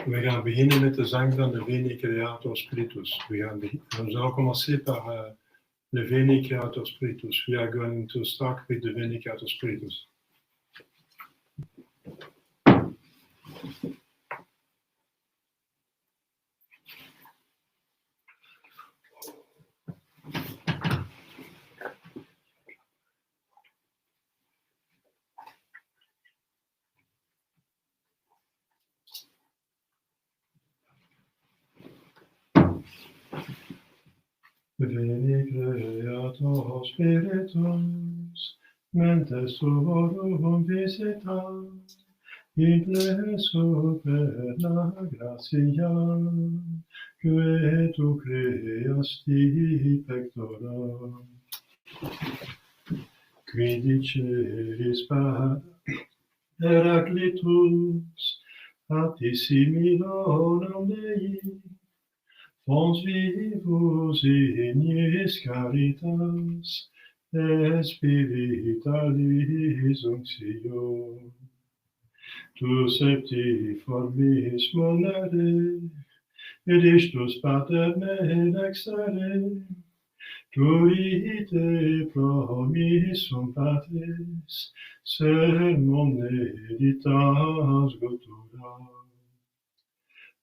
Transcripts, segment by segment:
We gaan beginnen met de zang van de Veni Creator Spiritus. We zullen commencer par le Veni Creator Spiritus. We are going to start with the Veni Creator Spiritus. Veni Creator Spiritus, mentes tuorum visita, ille super la gratia, que tu creasti pectora. Qui diceris par Heraclitus, attissimilonum Dei, fons vivus ignis caritas, et spiritualis unctio. Tu septiformis monere, et istus paterne dextere, Turite promissum patris, sermon editas gotura.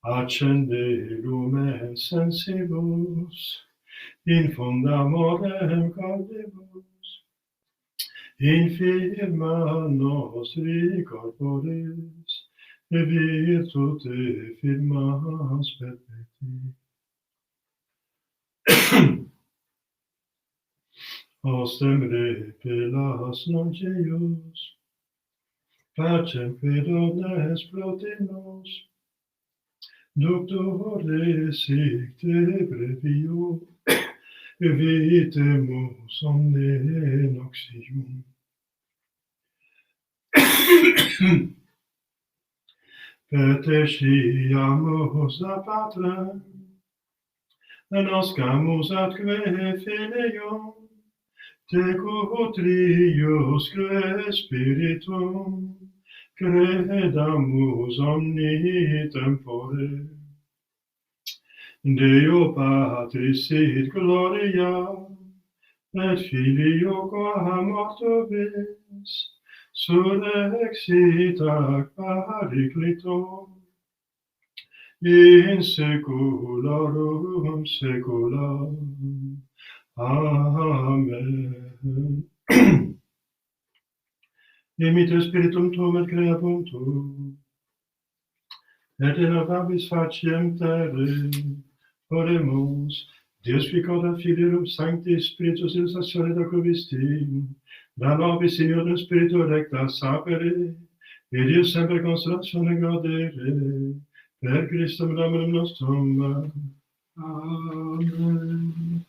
Accende lumen sensibus, infunda morem cordibus, infirma nostri corporis, e virtute firmas perpetti. Ostem repelas non Deus, pacem pedones protinos, ductore sicte brevio, evitemus omne noxium. Petesciamus a Patrem, noscamus atque filium, Teco triusque spiritum, credamus omni tempore. Deo Patris sit gloria, et Filio qua mortuis, surrexit ac Paraclito, in saeculorum saecula. Amen. Imite spiritum tuum et creabum tuum, et innovabis faciem terre. Oremus, Deus qui coda Filium Sancti Spiritus illustratione docuvisti, da nobis Signorum Spiritu recta sapere, et Deus semper consolatione gaudere, per Christum Dominum nostrum. Amen.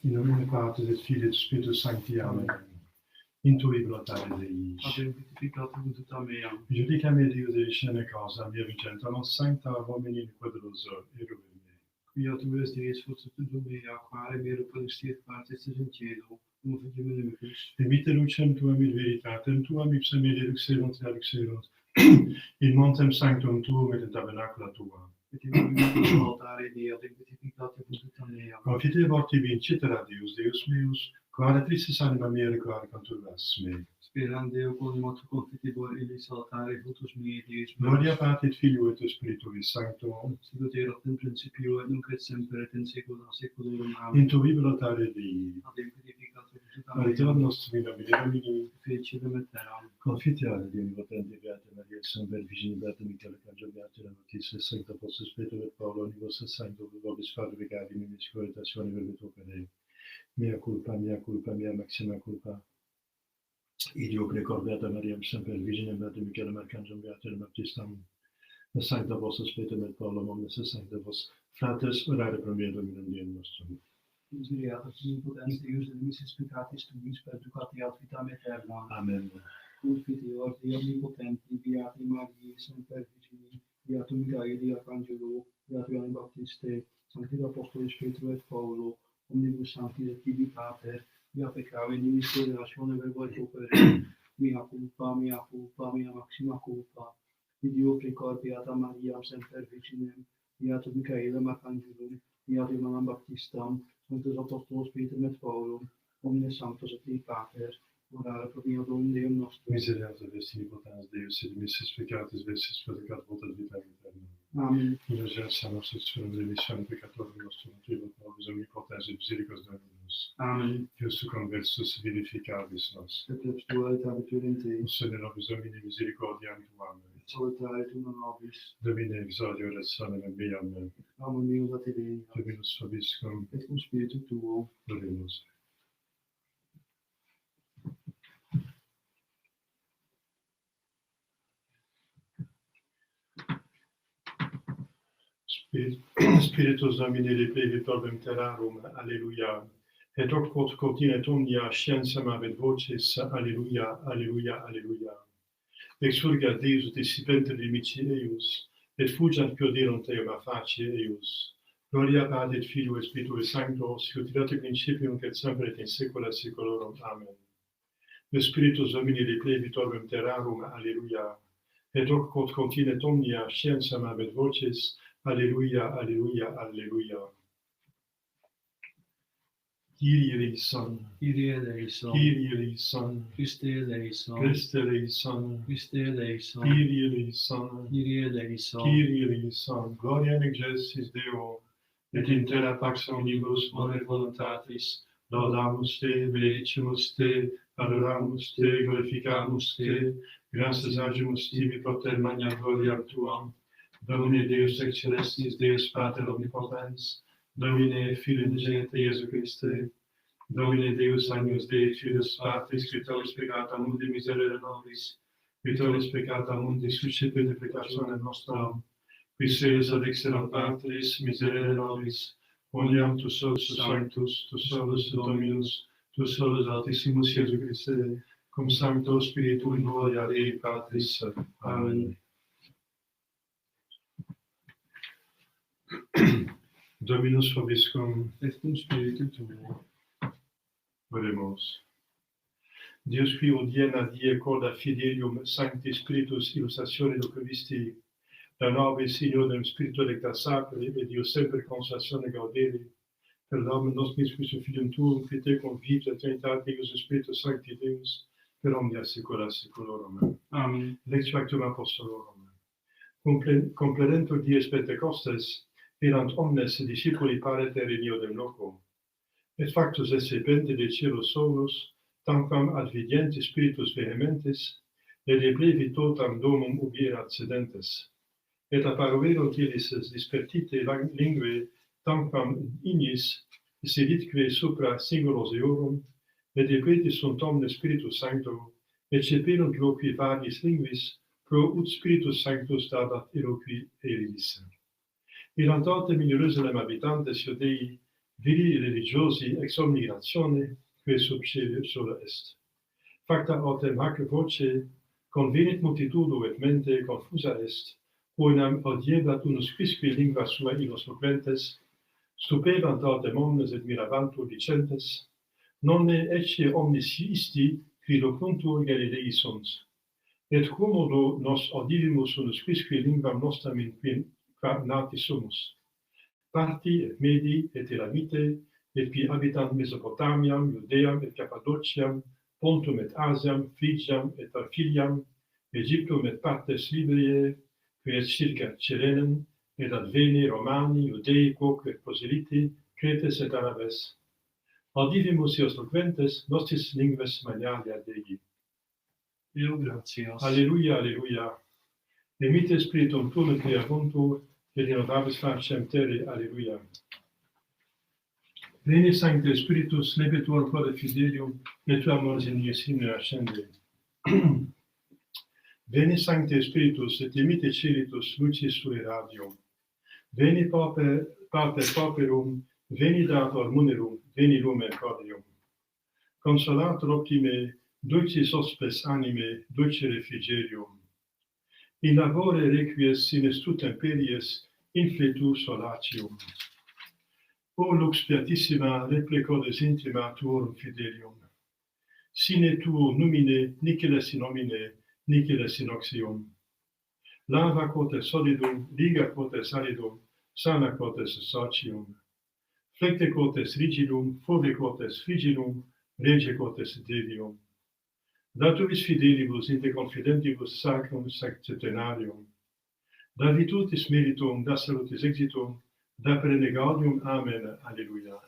In nomine Patris et Filii et Spiritus Sancti. Amen. Intuibula tale Dei. Avem purificat virtutea mea. Judicame Deus de scene causa mia vicenta, non sancta homini quadroso, eruve me. Quia tu es Deus fortitudo mea, quare mero pălăștiet partes in cielo, cum fecem inimicus. Emite lucem tuam in veritatem, tuam ipsam ede luxerunt et luxerunt, in montem sanctum tuum et in tabernacula tua. Et in nomine altare Dei, avem purificat virtutea mea. Confite vorti vincitera Deus, Deus meus, quare tristis anima mea requare conturvas me. Speram Deo quonimat confitibor illis altare fructus miei Deus meus. Gloria Patri et Filio et Spiritui Sancto, Sicut erat in principio et nunc et semper et in saecula saeculorum. Amen. intuibula tale Dei. Avem purificat virtutea Aeterum mea. nostrum in nomine Domini, Fecidem aeternam. confite ad Deo omnipotente Beata Maria, Semper Virgine Beata Michaela Cangelo Beata Notitia, Sancta Apostolo Spiritu et Paulo, Nivos Sancto, Vobis Padre Vicari, Mimis Coritatione, Verbeto Pere. Mea culpa, maxima culpa. Idio precordiata Mariam, Semper Virgine Beata Michaela Arcangelo Beata Baptistam, Sancta Apostolo Spiritu et Paulo, Omnes Sancta Vos, Fratres, orare pro mea Dominum Deum nostrum. Miseriatis omnipotens Deus et missis peccatis tuis perducati ad vitam aeternam. Amen. Confiteor Dei omnipotenti, beati Mariae, Semper Virgine, beatum Michaeli Arcangelo, beati Ioanne Baptiste, Sancti Apostoli Spiritu et Paulo, omnibus sancti et tibi Pater, via peccare in miseratione verbo et opere, mea culpa, mea maxima culpa. Idio precor beata Maria, Semper Virginem, beatum Michaelem Arcangelum, beatum Ioannem Baptistam, Sanctus Apostolos Spiritum et Paulum, omnes sanctos et tibi Pater, orare pro Domum Deum nostrum. Miserere vesti omnipotens Deus, et missis peccatis vestis purificat votat vitam aeternam. Amen. Indulgentia nostra, surum remissionem peccatorum nostrum, tribut nobis omnipotens et misericors Dominus. Amen. Deus conversus vivificabis nos. Et plebs tua et habitur in te, Sede nobis Domini misericordiam tuam. salutare tu non nobis, Domine exaudio et sonem meam. amor meo da te Dei, Dominus vobiscum. et cum spiritu tuo. Dominus. Spiritus Domini replevi probem terrarum, alleluia. Et hoc quod continet omnia scientiam avet voces, alleluia, alleluia, alleluia. Exurgat Deus ut dissipenter limici eius, et fugiant pioderunt eum a facie eius. Gloria Patri et Filio et Spiritui Sancto, sicut erat in principium et semper et in saecula saeculorum. Amen. De Spiritus Domini replevi probem terrarum, alleluia. Et hoc quod continet omnia scientiam avet voces, alleluia, alleluia, alleluia. Kyrie eleison, Kyrie eleison, Kyrie eleison, Christe eleison, Christe eleison, Christe eleison, Kyrie eleison, Kyrie eleison, Kyrie eleison. Gloria in excelsis Deo, et in terra pax omnibus bonum voluntatis. Laudamus te, benedicimus te, adoramus te, glorificamus te, gratias agimus tibi propter magna gloriam tuam. Domine Deus ex celestis, Deus Pater omnipotens, Domine Filii unigenitus Iesu Christe, Domine Deus Agnus Dei, Filius Patris, qui tollis peccata mundi miserere nobis, qui tollis peccata mundi suscipit deprecationem nostram, qui seus ad exeram Patris, miserere nobis, oniam tu solus sanctus, tu solus Dominus, tu solus Altissimus Iesu Christe, cum Sancto Spiritu in gloria Dei Patris. Amen. Dominus vobiscum, et cum spiritu tuo. oremus. Deus qui audiena die corda fidelium Sancti Spiritus illustratione locuvisti, da nobis inodem Spiritu electa sacri, et Dio semper consolatione gauderi, per l'homme nostris Christum Filium tuum, qui te convives et trinitate Deus et Spiritus Sancti Deus, per omnia saecula saeculorum. Amen. Lectio Actum Apostolorum. Complerentur dies Pentecostes, erant omnes discipuli pareter in iodem loco. Et factus esse pente de cielo solus, tamquam ad vidienti spiritus vehementis, et deplevi totam domum ubi erat sedentes. Et apparuerunt illis dispertite lingue, tamquam ignis seditque supra singulos eorum, et depletis sunt omnes Spiritus Sancto, et ceperunt loqui variis linguis, pro ut Spiritus Sanctus dabat eloqui eris. Erant autem in Jerusalem habitantes Iudei, vili religiosi ex omni ratione, que sub cielo sola est. Facta autem hac voce, convenit multitudo et mente confusa est, quoinam audiebat unus quisque lingua sua illos loquentes, stupebant autem omnes et mirabantur dicentes, nonne ecce omnis isti qui loquuntur Galilei sunt. Et quomodo nos audivimus unus quisque lingvam nostram in qua nati sumus. Parti et Medi et Elamite, et qui habitant Mesopotamiam, Judeam et Cappadociam, Pontum et Asiam, Phrygiam et Pamphyliam, Egyptum et partes Liberiae, qui est circa Cyrenen, et adveni Romani, Judei, quoque et Proseliti, Cretes et Arabes. Audivimus eos loquentes nostris lingues manialia Dei. Deo gratias. Alleluia, alleluia. Emite spiritum tuum et creabuntur, et renovabis faciem terre, alleluia. Veni Sancte Spiritus, nebetur quod fidelium, et tuamus in iesine ascende. Veni Sancte Spiritus, et emite celitus lucis sui radium. Veni pater pauperum, veni dator munerum, veni lumen cordium. Consolator optime, dulcis hospes anime, dulce refrigerium. In labore requies sine stu temperies, infletu solatium. O lux beatissima, reprecodes intima tuorum fidelium. Sine tuo numine, niceles in nomine, niceles in oxium. Lava cotes solidum, liga cotes aridum, sana cotes socium. Flecte cotes rigidum, fove cotes frigidum, rege cotes devium. Datuvis fidelibus inter confidentibus sacrum septenarium. Da virtutis meritum, da salutis exitum, da prenegaudium. Amen. Alleluia.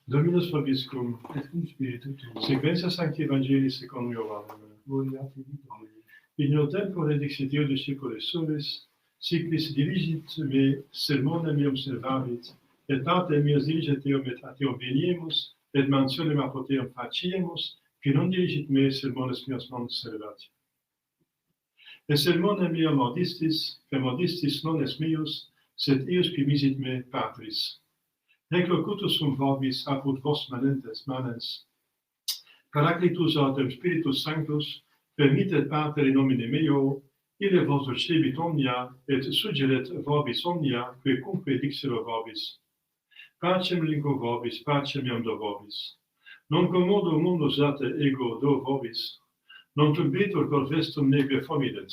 Dominus vobiscum, Et cum spiritu tuo. sequentia Sancti Evangelii secundum Ioannem. Gloria a Dei. In io tempore dixit io discipulis suis, siquis diligit me sermonem meum servavit, et pater meus diligit eum et ad eum veniemus, et mansionem apoteum faciemus, qui non diligit me sermones meus non servat. Et sermonem meum audistis, quem audistis non es meus, sed eius qui misit me Patris. Nec locutus sum vobis apud vos manens, Paraclitus autem Spiritus Sanctus, permittet Pater in nomine meo, ille vos docebit omnia, et suggeret vobis omnia, quecunque dixero vobis. Pacem lingo vobis, pacem iam do vobis. Non commodo mundus date ego do vobis, non turbitur cor vestum neque fomidet.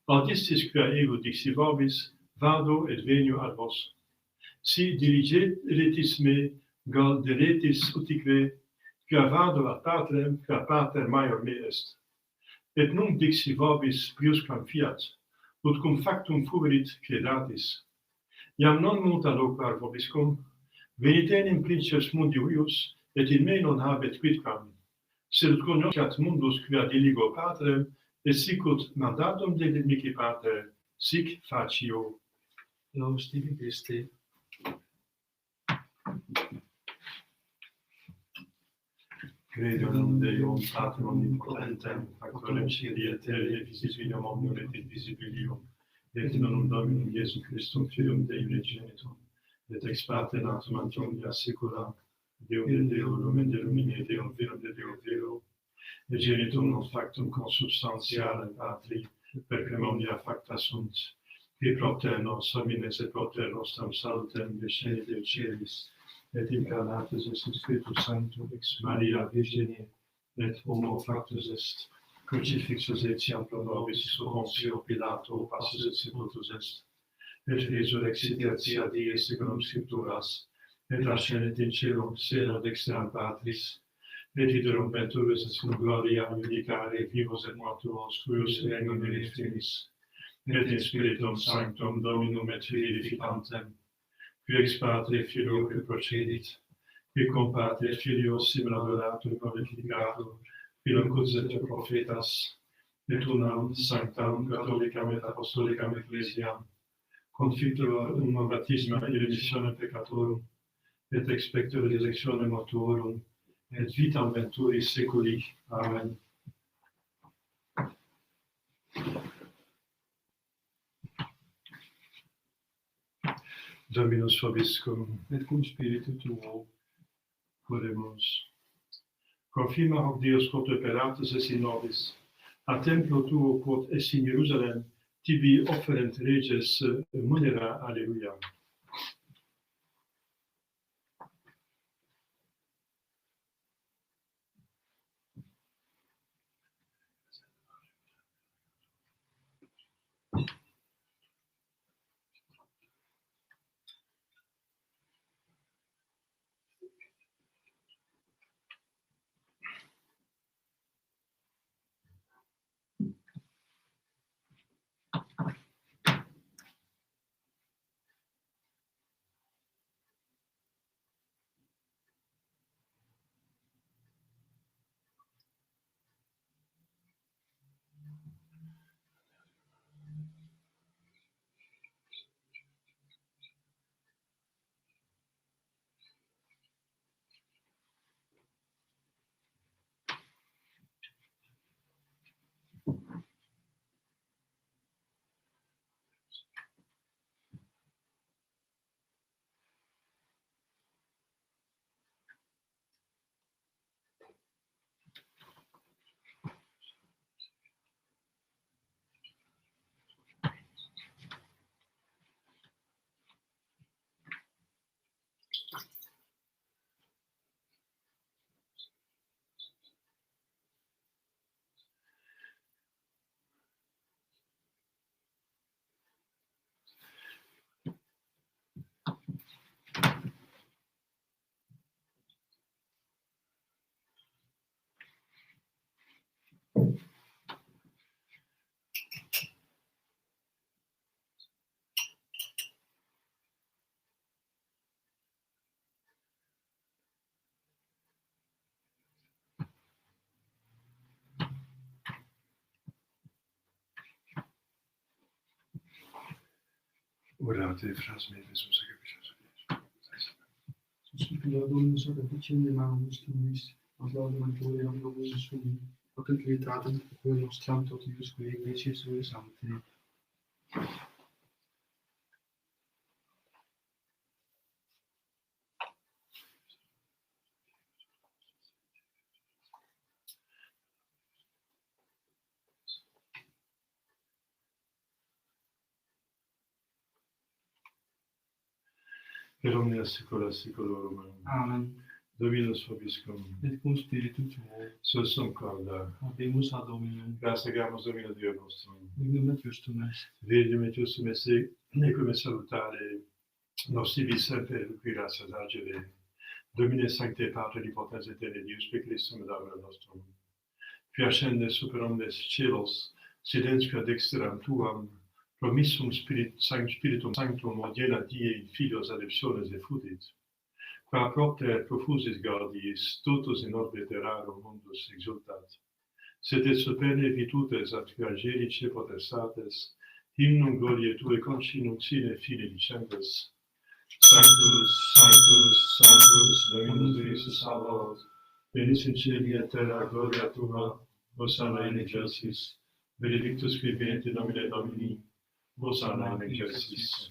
Audistis quia ego dixi vobis, vado et venio ad vos. Si diligeretis me, gauderetis utique, quia vado ad Patrem, quia Pater maior me est. Et nunc dixi vobis priusquam fiat, ut cum factum fuerit credatis. Iam non multa loquar vobiscum, venit enim principes mundi huius, et in me non habet quidquam, sed cognoscat mundus quia diligo Patrem, et sicut mandatum dedit mihi Pater, sic facio. Laus tibi Christe. Credo in Deum, Patrem omnipotentem, factorem caeli et terrae, visibilium omnium et invisibilium, et in nomine Dominum Iesum Christum, Filium Dei unigenitum, et ex parte natum ante omnia saecula, Deum de Deo, lumen de lumine, Deum virum de Deo vero, et genitum non factum consubstantialem Patri, perquem omnia facta sunt, qui propter nos homines et propter nostram salutem descendit Deo celis, et incarnatus est in Spiritus Sanctum ex Maria Virginie, et homo factus est, crucifixus etiam pro nobis sub Pontio Pilato, passus et sepultus est, et resurrexit tertia die secundum Scripturas, et ascendit in caelum sera dexteram Patris, et viderum venturus et cum gloria judicare vivos et mortuos, cuius regnum erit finis, et in Spiritum Sanctum Dominum et vivificantem, qui ex Patre Filio que procedit, qui cum Patre Filio simuladoratur glorificatur, filum cusset prophetas, et unam sanctam catholicam et apostolicam ecclesiam, confitua in baptisma et remissione peccatorum, et expecto resurrectione mortuorum, et vitam venturis seculi. Amen. Dominus vobiscum, et cum spiritu tuo. oremus. Confirma hoc Deus quod operatus es in nobis, a templo tuo quod es in Jerusalem, tibi offerent reges munera. Alleluia. Orate, fras meus, Suspira Dominus ad efficientia manus tuis, ad laudem gloriam nomen sum, ad integritatem per nostram totius qui ecclesiae sue sancte. per omnia saecula saeculorum. Amen. Dominus vobiscum, Et cum spiritu tuo. sursum corda. Habemus ad Dominum. Graciamus Domino Dio nostrum. Dignum et justum est. Vedium et justum esse, necum salutare, nos sibi semper gratias agere. Domine sancte Patre potens et Deus per Christum Domino nostrum. Qui ascende super omnes cielos, sedens ad dexteram tuam, promissum spiritum sanctum odiena die in filios adoptiones effudit. Qua propter profusis gaudiis, totus in orbe terrarum mundus exultat. Sed et superne virtutes ad fragerice potestates, hymnum gloriae tue concinum sine fine dicentes. Sanctus, Sanctus, Sanctus, Dominus Deus Sabaoth, Venus in cieli et terra gloria tua, Hosanna in excelsis, benedictus qui venit in nomine Domini, Hosanna in excelsis.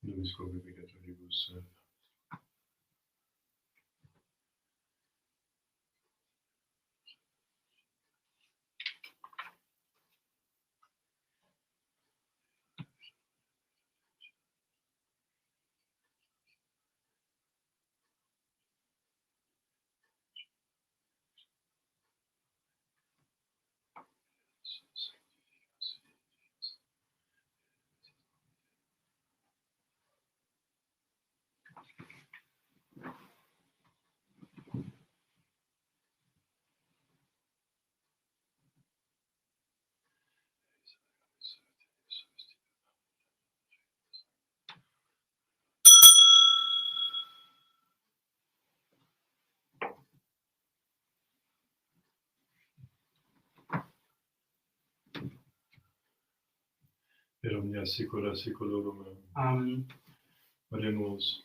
Nobiscum peccatoribus. Per omnia saecula saeculorum. Amen. Oremus.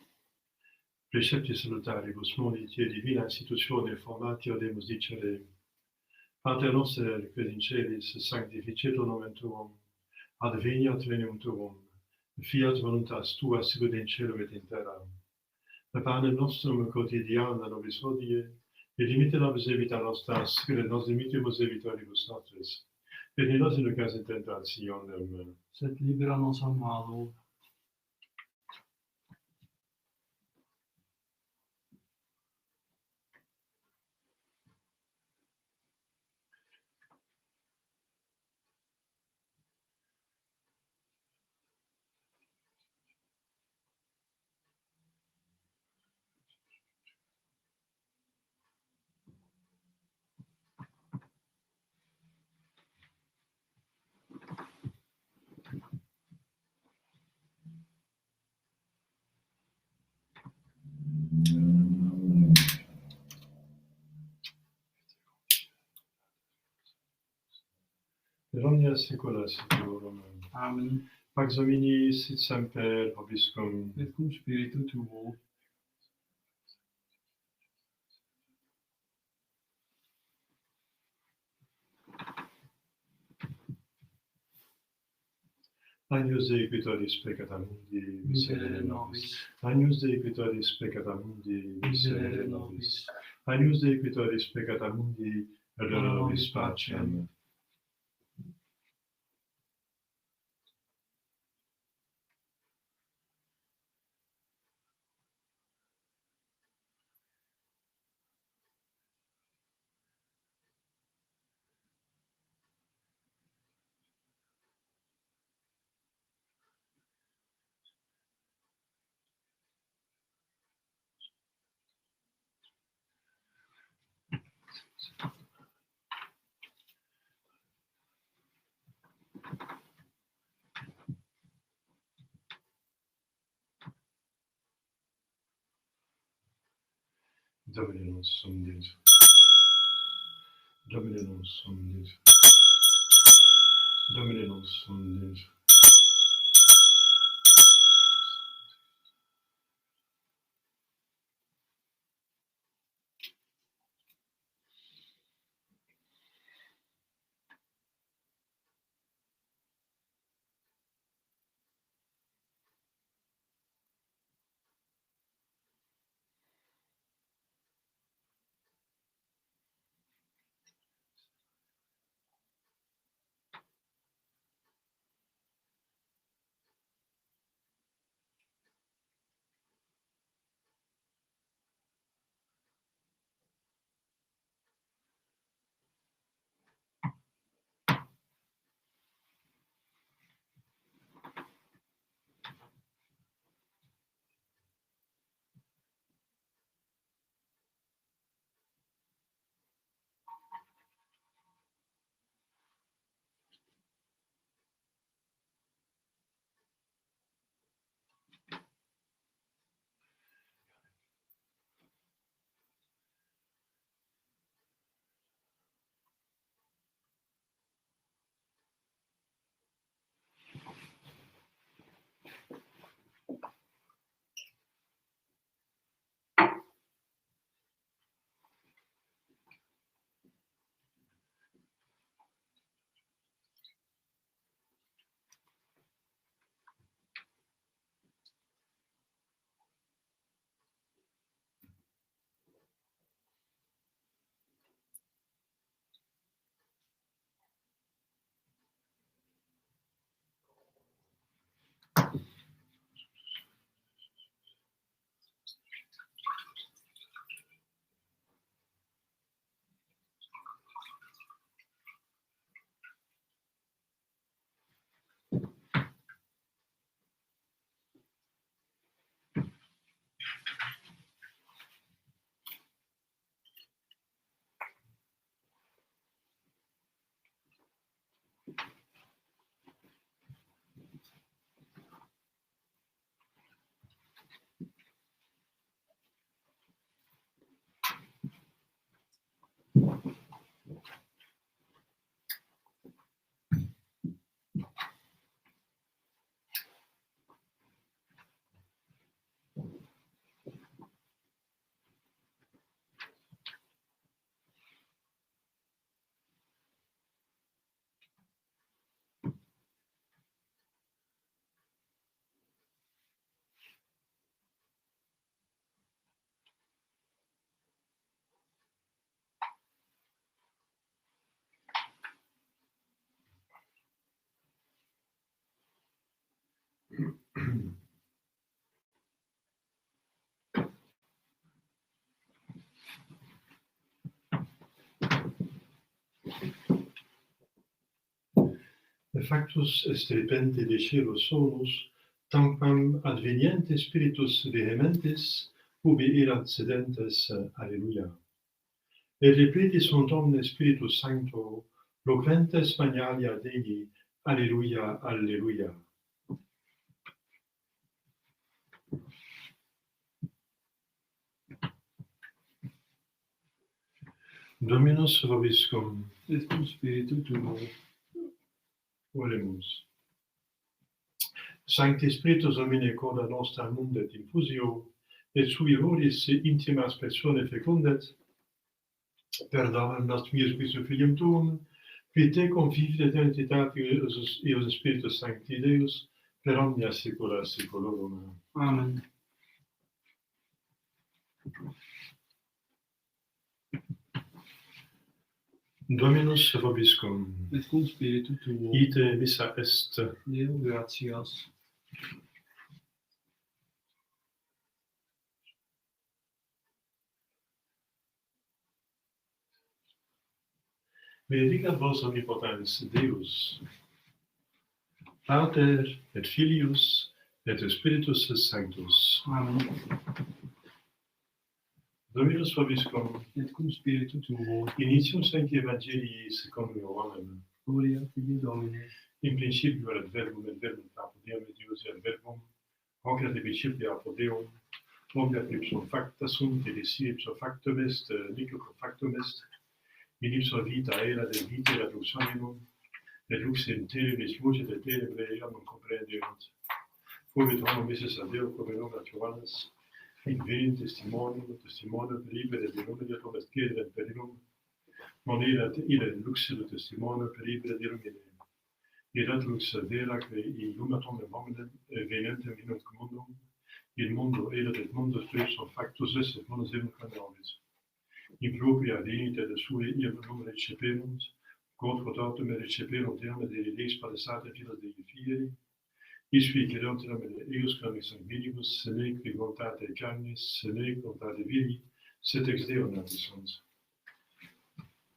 Precepti salutaribus moniti et divina institutione formatio demus dicere. Pater noster, quid in celis, sanctificetur nomen tuum, adveniat regnum tuum, fiat voluntas tua sicut in cielo et in terra. Da panem nostrum quotidianum nobis hodie, et dimitte nobis debita nostra, sicut et nos dimittimus debitoribus nostris. Et ne nos inducas in tentationem, Sed libera nos a malo. per omnia saecula saeculorum. Amen. Pax Domini sit semper vobiscum. Et cum spiritu tuo. Agnus Dei qui tollis peccata mundi, Miserere nobis. Agnus Dei qui tollis peccata mundi, Miserere nobis. Agnus Dei qui tollis peccata mundi, et dona nobis pacem. Domine nostrum Deus. Domine nostrum Deus. Domine nostrum Deus. factus estrepente decero solus, tamquam adveniente spiritus vehementes, ubi erat sedentes, alleluia. Et repleti sunt omnes Spiritus Sancto, loquentes magnalia Dei, alleluia, alleluia. Dominus vobiscum, Et cum spiritu tuo. Oremus. Sancti Spiritus Domine coda nostra mundet infusio, et sui oris intimas persone fecundet, per damam nostrum Iesu Christum Filium Tuum, qui te convivi eternitatis Eos Spiritus Sancti Deus, per omnia saecula saeculorum. Amen. Dominus vobiscum. Et cum spiritu tuo. Ite missa est. Deo gratias. Benedicat vos omnipotens Deus, Pater et Filius et Spiritus Sanctus. Amen. Dominus vobiscum. Et cum spiritu tuo. Initium Sancti Evangelii secundum Ioannem. Gloria Tibi Domine. In principio erat verbum, et verbum apud Deum, et Deus erat verbum. Hoc erat in principio apud Deum. Hoc erat ipsum facta sunt, et esse ipso factum est, nihil factum est. In ipso vita erat, et vita erat lux animum. Et lux in tenebris lucet, et tenebrae non comprehendeunt. Fuit homo missus ad Deo cum nomen Johannes. In verum testimonium per iber et illuminatum est cedere per illum. Non erat ille lux et testimonium per iber et illumine. Erat lux veraque illuminatum mominem venentem in hoc mundum. Il mundo erat et mundus ipsum factus est et mundus eum nobis. In propria venita de sue iam receperunt, quod potatum receperunt eam et leis padesate filas Dei fieri. Isvi gerontiam eius canis sanguinibus, sene qui voltate carnis, sene voltate viri, sed ex Deo natis sunt.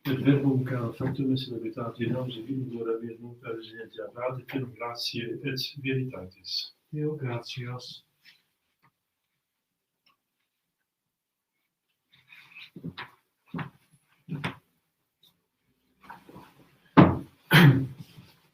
Et verbum car factum est veritate nos vivitur et nunc residentiam ad filum gratiae et veritatis. Deo gratias.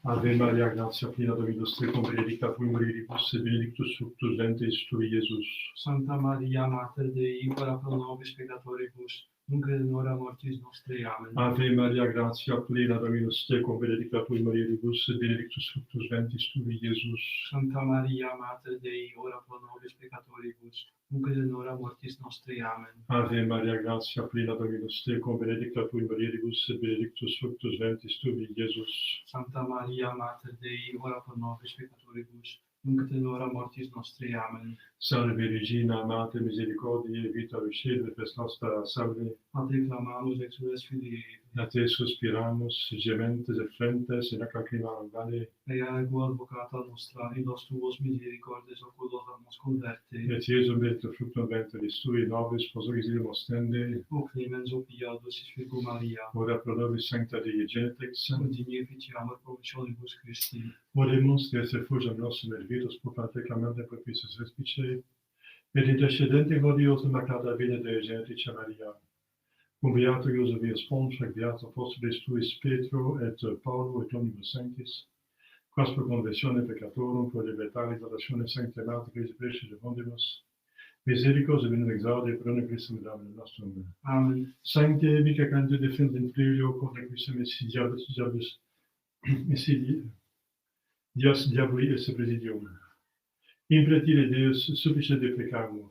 Ave Maria, gratia plena Dominus tecum, benedicta tui mulieribus, et benedictus fructus ventris tui, Iesus. Santa Maria, Mater Dei, ora pro nobis peccatoribus, nunc et in hora mortis nostrae. Amen. Ave Maria, gratia plena Dominus tecum, benedicta tui mulieribus, et benedictus fructus ventris tui, Iesus. Santa Maria, Mater Dei, ora pro nobis peccatoribus, nunc et in hora mortis nostrae. Amen. Ave Maria, gratia plena Dominus tecum, benedicta tui mulieribus, et benedictus fructus ventris tui, Iesus. Santa Maria, Mater Dei, ora pro nobis peccatoribus, nunc et in hora mortis nostrae. Amen. Salve Regina, Mater misericordiae, vita lucide, pes nostra salve. A te clamamus exules Filii, A te suspiramus, gementes et flentes, in ac lacrimarum vale. ea ego advocata nostra, in los tuos misericordes oculos amus converte, Et Iesum benedictus fructum ventris tui, nobis posulis ilum ostende. o clemens o pia dosis Virgo Maria, Ora pro nobis sancta Dei Genetix. und dignificiamur promissionibus Christi. Oremus, Deus effugiam nostrum et virtus propter clamante propices respice, et intercedente gloriosum Immaculata Vena Dei Genetice Maria. Cum beato Iosef vias Pons, et beato apostoles tuis Petro et Paulo et omnibus sanctis, quas pro conversione peccatorum, pro libertare salvatione sancte Mater Christi prece defundibus, misericors et benum exaudi pro ne Christum Domine nostrum. Amen. Sancte mica cantu defendent filio contra quisum Dias diaboli esse presidium. Impretire Deus suffice de pecamur.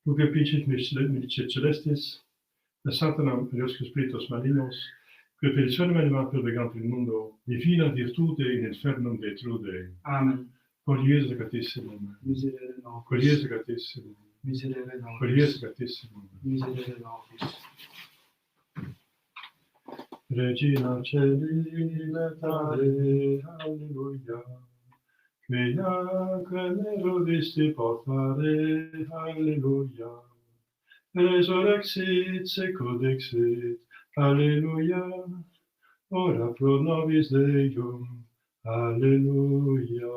Tu capicit medicet celestis, et Satanam Diosque spiritus malignos, que perditionem animam purgant in mundo, divina virtute in infernum detrude. Amen. Cor Iesu Catessimum. Miserere nobis. Cor Iesu Catessimum. Miserere Cor nobis. Iesu Catessimum. Miserere nobis. Regina Celi letare, alleluia. Quia cremero visti portare, alleluia. Resurrexit secodexit, alleluia. Ora pro nobis Deum, Alléluia.